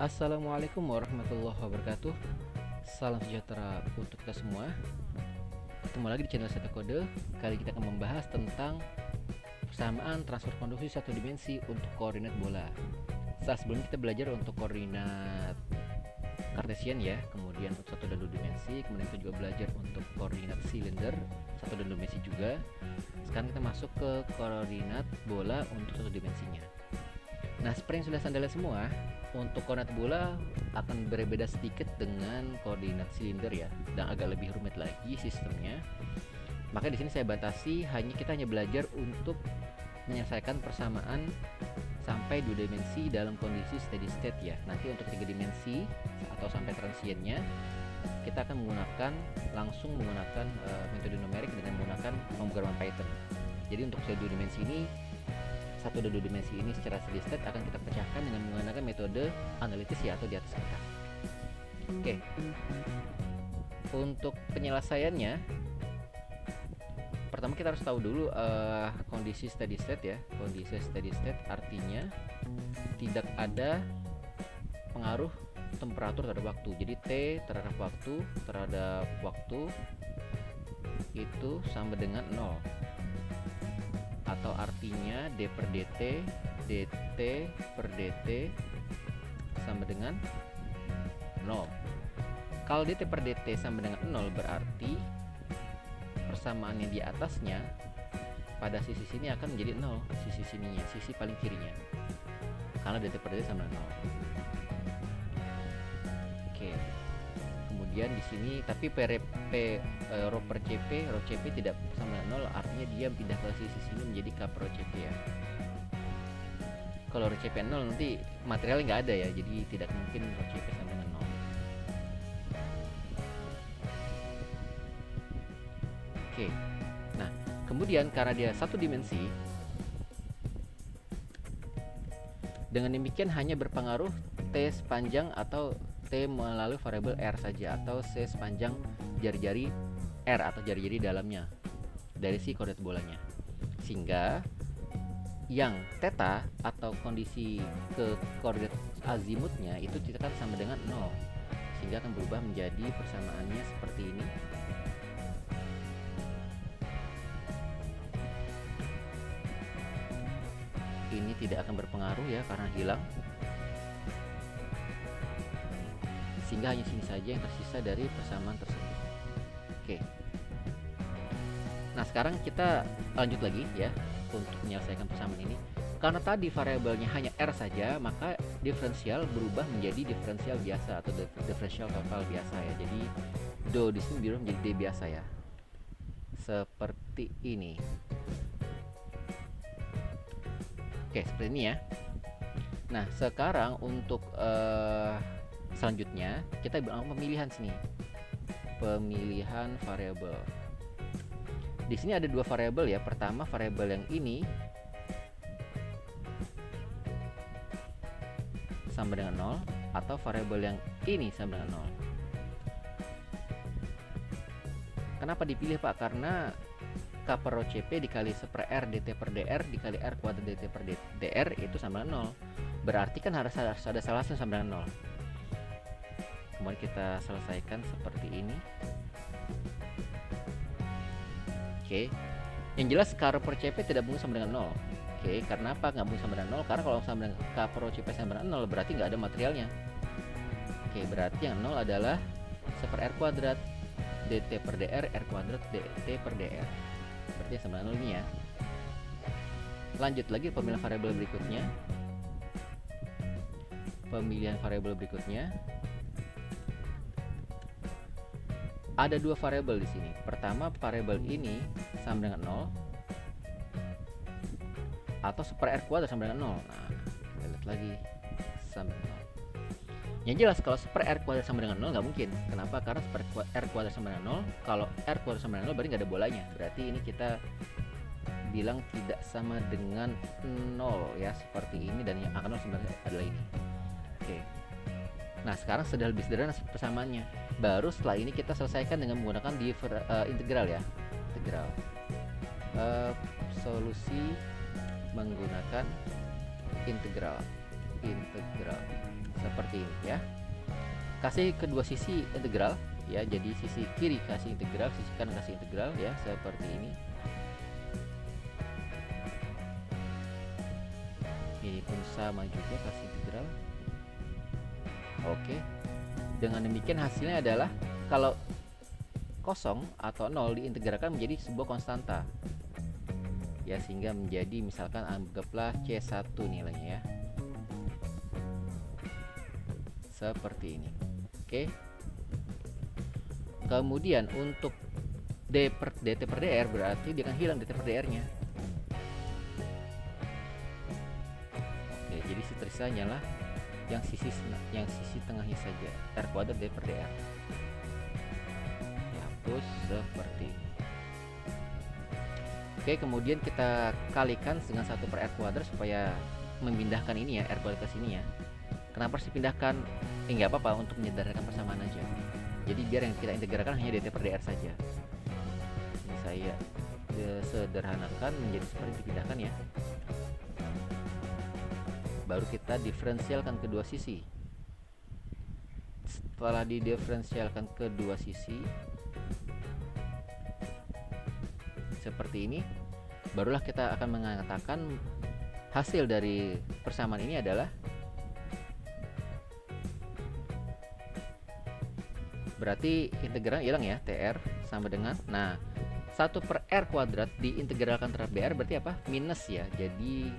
Assalamualaikum warahmatullahi wabarakatuh. Salam sejahtera untuk kita semua. Ketemu lagi di channel Seta Kode. Kali kita akan membahas tentang persamaan transfer konduksi satu dimensi untuk koordinat bola. Sebelumnya kita belajar untuk koordinat kartesian ya, kemudian untuk satu dan dua dimensi, kemudian kita juga belajar untuk koordinat silinder satu dan dua dimensi juga. Sekarang kita masuk ke koordinat bola untuk satu dimensinya. Nah, seperti yang sudah Anda lihat semua, untuk koordinat bola akan berbeda sedikit dengan koordinat silinder ya, dan agak lebih rumit lagi sistemnya. Maka di sini saya batasi, kita hanya belajar untuk menyelesaikan persamaan sampai 2 dimensi dalam kondisi steady state ya. Nanti untuk 3 dimensi atau sampai transiennya kita akan langsung menggunakan metode numerik dengan menggunakan pemrograman Python. Jadi untuk 2 dimensi ini, satu dan dua dimensi ini secara steady state akan kita pecahkan dengan menggunakan metode analitis ya, atau di atas kertas. Oke. Untuk penyelesaiannya, pertama kita harus tahu dulu kondisi steady state ya. Kondisi steady state artinya tidak ada pengaruh temperatur terhadap waktu. Jadi T terhadap waktu itu sama dengan 0. Atau artinya D per dt, dt per dt sama dengan 0. Kalau dt per dt sama dengan 0 berarti persamaan yang di atasnya pada sisi sini akan menjadi 0, sisi sininya, sisi paling kirinya, karena dt per dt sama dengan 0. Oke. Kemudian di sini tapi rho per cp tidak sama dengan 0, artinya dia pindah ke sisi sini menjadi k per rho cp ya. Kalau rho cp 0 nanti materialnya nggak ada ya, jadi tidak mungkin rho cp sama dengan 0. Oke. Nah, kemudian karena dia satu dimensi, dengan demikian hanya berpengaruh T sepanjang atau T melalui variabel R saja, atau C sepanjang jari-jari R atau jari-jari dalamnya dari si koordinat bolanya. Sehingga yang theta atau kondisi ke koordinat azimutnya itu tidak akan sama dengan 0, sehingga akan berubah menjadi persamaannya seperti ini. Ini tidak akan berpengaruh ya karena hilang, sehingga hanya sini saja yang tersisa dari persamaan tersebut. Oke. Nah, sekarang kita lanjut lagi ya untuk menyelesaikan persamaan ini. Karena tadi variabelnya hanya R saja, maka diferensial berubah menjadi diferensial biasa atau diferensial total biasa ya. Jadi do di sini berubah menjadi D biasa ya. Seperti ini. Oke, seperti ini ya. Nah, sekarang untuk selanjutnya kita pemilihan sini. Pemilihan variabel. Di sini ada 2 variabel ya. Pertama, variabel yang ini sama dengan 0, atau variabel yang ini sama dengan 0. Kenapa dipilih, Pak? Karena K per rho cp dikali 1 per R dt per dr dikali R kuadrat dt per dr itu sama dengan 0. Berarti kan harus ada salah satu sama dengan 0. Kemudian kita selesaikan seperti ini. Oke. Yang jelas K per cp tidak mungkin sama dengan 0. Oke, karena apa nggak mungkin sama dengan 0? Karena kalau sama dengan K per rho cp sama dengan 0 berarti nggak ada materialnya. Oke, berarti yang 0 adalah 1 per R kuadrat dt per dr R kuadrat dt per dr. Berarti sama dengan 0 ini ya. Lanjut lagi pemilihan variabel berikutnya. Pemilihan variabel berikutnya. Ada 2 variabel di sini. Pertama, variabel ini sama dengan 0 atau 1 per R kuadrat sama dengan 0. Nah, kita lihat lagi sama dengan 0. Yang jelas kalau 1 per R kuadrat sama dengan 0 nggak mungkin. Kenapa? Karena 1 per R kuadrat sama dengan 0. Kalau R kuadrat sama dengan 0 berarti nggak ada bolanya. Berarti ini kita bilang tidak sama dengan 0 ya, seperti ini, dan yang akan 0 sebenarnya adalah ini. Oke. Nah, sekarang sudah lebih sederhana persamaannya. Baru setelah ini kita selesaikan dengan menggunakan integral ya. Integral. Solusi menggunakan integral. integral seperti ini ya. Kasih kedua sisi integral ya, jadi sisi kiri kasih integral, sisi kanan kasih integral ya, seperti ini. Ini pun sama juga kasih integral. Oke, dengan demikian hasilnya adalah kalau kosong atau 0 diintegralkan menjadi sebuah konstanta ya, sehingga menjadi misalkan anggaplah C1 nilainya ya, seperti ini. Oke, kemudian untuk dt per dr berarti dia akan hilang dt per dr nya. Oke, jadi tersisanya lah yang sisi tengahnya saja, r kuadrat d per dr. Dihapus seperti ini. Oke, kemudian kita kalikan dengan 1 per r kuadrat supaya memindahkan ini ya, r kuadrat ke sini ya. Kenapa harus dipindahkan? Nggak apa-apa, untuk menyederhanakan persamaan aja. Jadi biar yang kita integralkan hanya dt per dr saja. Ini saya sederhanakan menjadi seperti dipindahkan ya. Baru kita diferensialkan kedua sisi. Setelah didiferensialkan kedua sisi seperti ini, barulah kita akan mengatakan hasil dari persamaan ini adalah berarti integral hilang ya, tr sama dengan, nah 1 per r kuadrat diintegralkan terhadap dr berarti apa? Minus ya. Jadi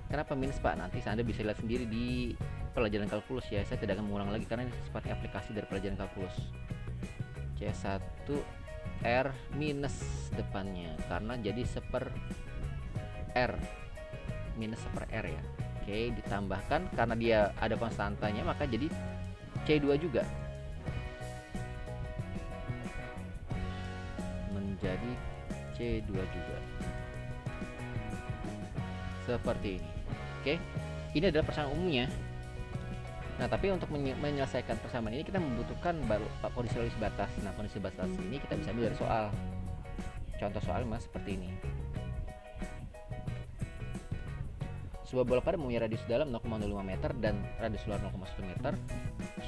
kenapa minus Pak? Nanti Anda bisa lihat sendiri di pelajaran kalkulus ya. Saya tidak akan mengulang lagi karena ini sifatnya aplikasi dari pelajaran kalkulus. C1 R minus depannya karena jadi seper R, minus seper R ya. Oke, ditambahkan karena dia ada konstantanya maka jadi C2 juga, menjadi C2 juga seperti ini. Oke, ini adalah persamaan umumnya. Nah, tapi untuk menyelesaikan persamaan ini kita membutuhkan kondisi logis batas. Nah, kondisi batas ini kita bisa ambil dari soal. Contoh soal mas seperti ini. Sebuah bola pada mempunyai radius dalam 0,05 meter dan radius luar 0,1 meter.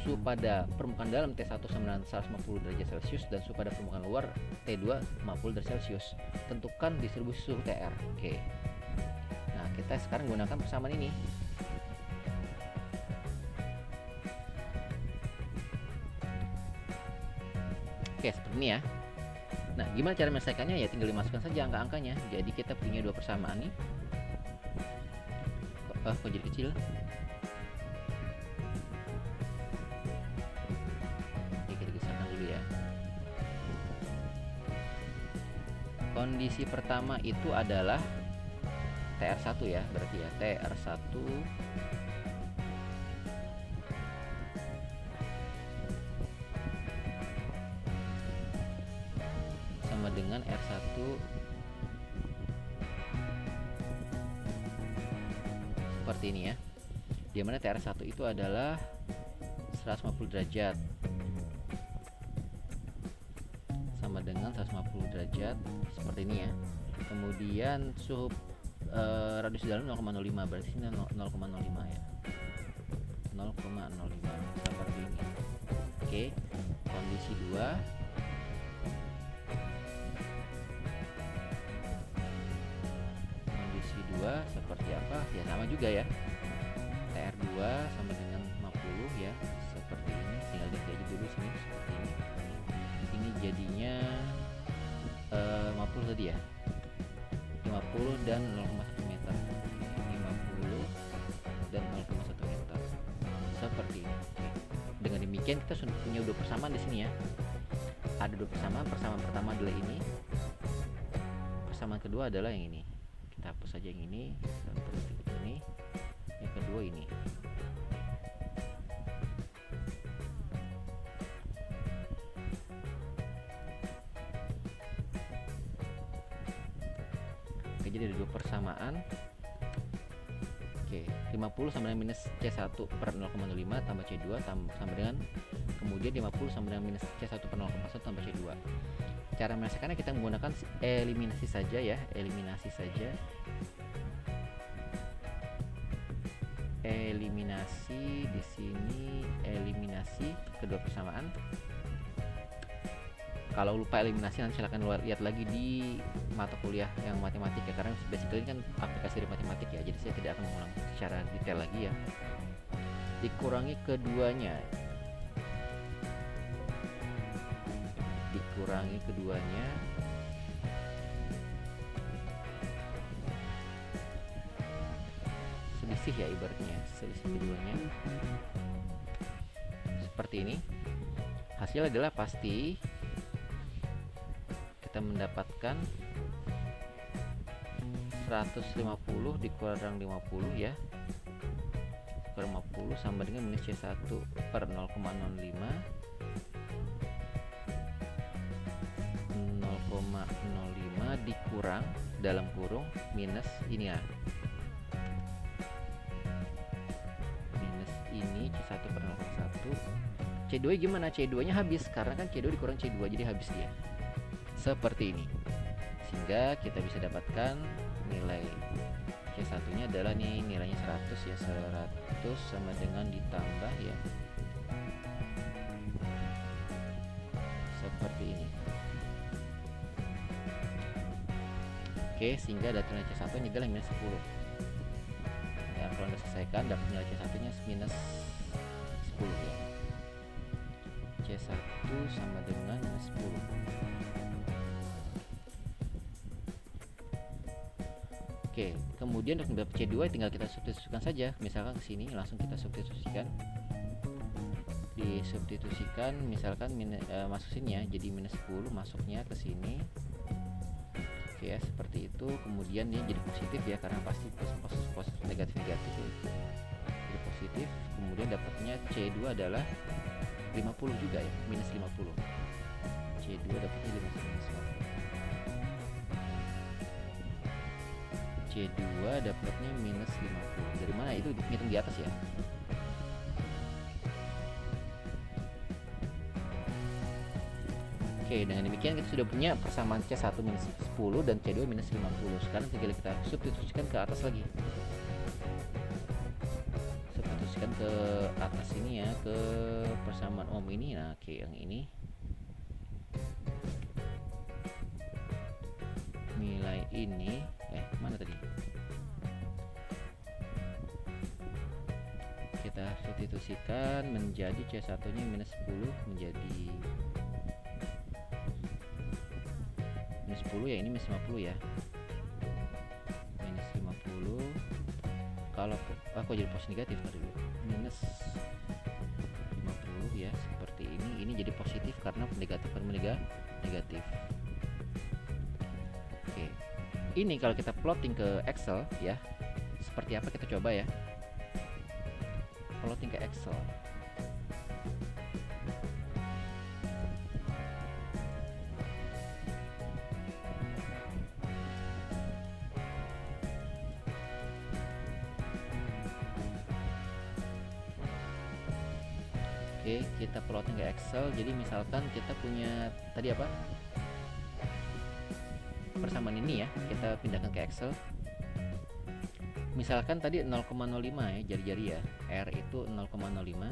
Suhu pada permukaan dalam T1 sama dengan 150 derajat Celcius dan suhu pada permukaan luar T2 50 derajat Celcius. Tentukan distribusi suhu TR. Oke. Nah, kita sekarang gunakan persamaan ini. Oke, seperti ini ya. Nah, gimana cara menyelesaikannya? Ya tinggal dimasukkan saja angka-angkanya. Jadi kita punya dua persamaan nih. Kok jadi kecil? Oke, kita geserkan dulu ya. Kondisi pertama itu adalah TR1 ya, berarti ya TR1 sama dengan R1 seperti ini ya, dimana TR1 itu adalah 150 derajat sama dengan 150 derajat seperti ini ya. Kemudian suhu radius dalam 0,05 berarti ini 0,05 ya, 0,05 seperti ini. Oke, kondisi 2 seperti apa ya, sama juga ya, TR2 sama dengan 50 ya, seperti ini. Tinggal ganti aja dulu sini seperti ini. Ini jadinya 50 tadi ya, 50 dan 0,1 meter, 50 dan 0,1 meter seperti ini. Dengan demikian kita sudah punya dua persamaan di sini ya. Ada dua persamaan. Persamaan pertama adalah ini, persamaan kedua adalah yang ini. Kita hapus saja yang ini seperti ini, yang kedua ini. Oke, jadi ada dua persamaan. Oke, 50 sama dengan minus C1 per 0,05 tambah C2 sama dengan, kemudian 50 sama dengan minus C1 per 0,1 tambah C2. Cara menyelesaikannya kita menggunakan eliminasi saja ya, eliminasi saja. eliminasi, di sini eliminasi kedua persamaan. Kalau lupa eliminasi nanti silahkan lihat lagi di mata kuliah yang matematik ya, karena basically kan aplikasi dari matematik ya, jadi saya tidak akan mengulang secara detail lagi ya. Dikurangi keduanya, selisih ya, ibaratnya selisih keduanya seperti ini. Hasil adalah pasti kita mendapatkan 150 dikurang 50 ya, kurang 50 sama dengan minus C1 per 0,05 dikurang dalam kurung minus ini ya, minus ini C1 per 0,1. C2 gimana? C2 nya habis karena kan C2 dikurang C2, jadi habis dia seperti ini, sehingga kita bisa dapatkan nilai C1 nya adalah nih, nilainya 100 ya, 100 sama dengan ditambah ya seperti ini. Oke, sehingga data nilai C1 nya adalah minus 10 ya. Kalau Anda selesaikan dapat nilai C1 nya minus 10 ya, C1 sama dengan minus 10. Oke, kemudian untuk mendapat C2 tinggal kita substitusikan saja. Misalkan ke sini langsung kita substitusikan. Disubstitusikan misalkan masuk sini ya, jadi minus 10 masuknya ke sini. Oke ya, seperti itu. Kemudian dia jadi positif ya, karena pasti positif negatif ya. Jadi positif. Kemudian dapatnya C2 adalah 50 juga ya, minus 50. C2 dapatnya minus 50. C2 dapatnya minus 50. Dari mana itu? Hitung di atas ya. Oke, dengan demikian kita sudah punya persamaan C1 minus 10 dan C2 minus 50. Sekarang tinggal kita substitusikan ke atas lagi. Substitusikan ke atas ini ya, ke persamaan ohm ini. Nah, oke, yang ini nilai ini mana tadi? Kita substitusikan menjadi C1 nya minus 10 menjadi minus 10 ya, ini minus 50 ya, minus 50. Kalau aku jadi positif negatif tadi dulu, minus 50 ya, seperti ini jadi positif karena negatif kan negatif. Oke, ini kalau kita plotting ke Excel ya, seperti apa kita coba ya, plotting ke Excel. Oke, kita plotting ke Excel. Jadi misalkan kita punya tadi apa, persamaan ini ya, kita pindahkan ke Excel. Misalkan tadi 0,05 ya, jari-jari ya, R itu 0,05.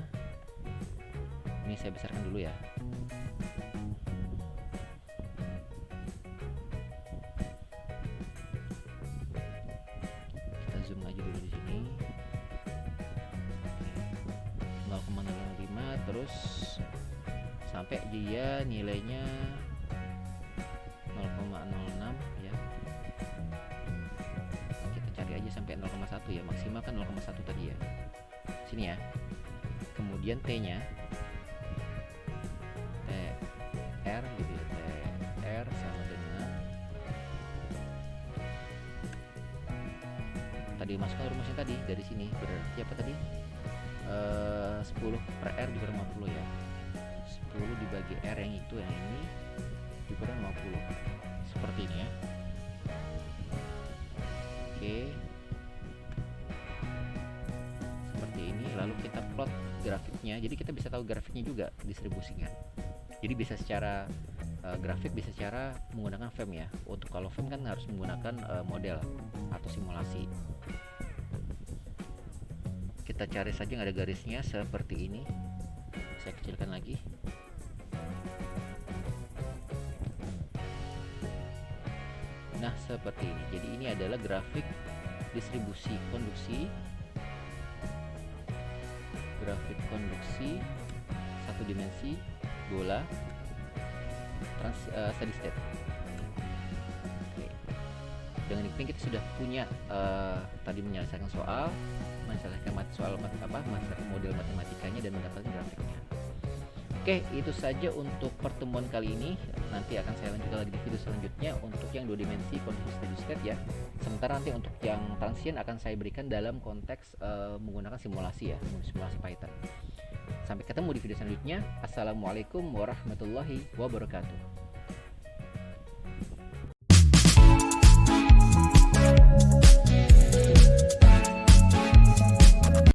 Ini saya besarkan dulu ya. Kita zoom aja dulu di sini. 0,05 terus sampai dia nilainya 0,06 ya. Kita cari aja sampai 0,1 ya, maksimal kan 0,1 tadi ya. Sini ya. Kemudian T-nya TR gitu ya. TR sama dengan tadi masukkan rumusnya tadi dari sini, berarti apa tadi? 10 per R dikurang 50 ya. 10 dibagi R yang itu, yang ini dikurang 50. Seperti ini ya. Oke. Seperti ini, lalu kita plot grafiknya. Jadi kita bisa tahu grafiknya juga, distribusinya. Jadi bisa secara grafik, bisa secara menggunakan FEM ya. Untuk kalau FEM kan harus menggunakan model atau simulasi. Kita kita cari saja yang ada garisnya seperti ini. Saya kecilkan lagi. Nah, seperti ini. Jadi ini adalah grafik distribusi konduksi. Grafik konduksi satu dimensi bola steady state. Oke. Dengan demikian kita sudah punya tadi menyelesaikan model matematikanya dan mendapatkan grafiknya. Oke, itu saja untuk pertemuan kali ini. Nanti akan saya lanjutkan lagi di video selanjutnya untuk yang 2 dimensi konduksi steady state ya. Sementara nanti untuk yang transient akan saya berikan dalam konteks menggunakan simulasi ya, simulasi Python. Sampai ketemu di video selanjutnya. Assalamualaikum warahmatullahi wabarakatuh.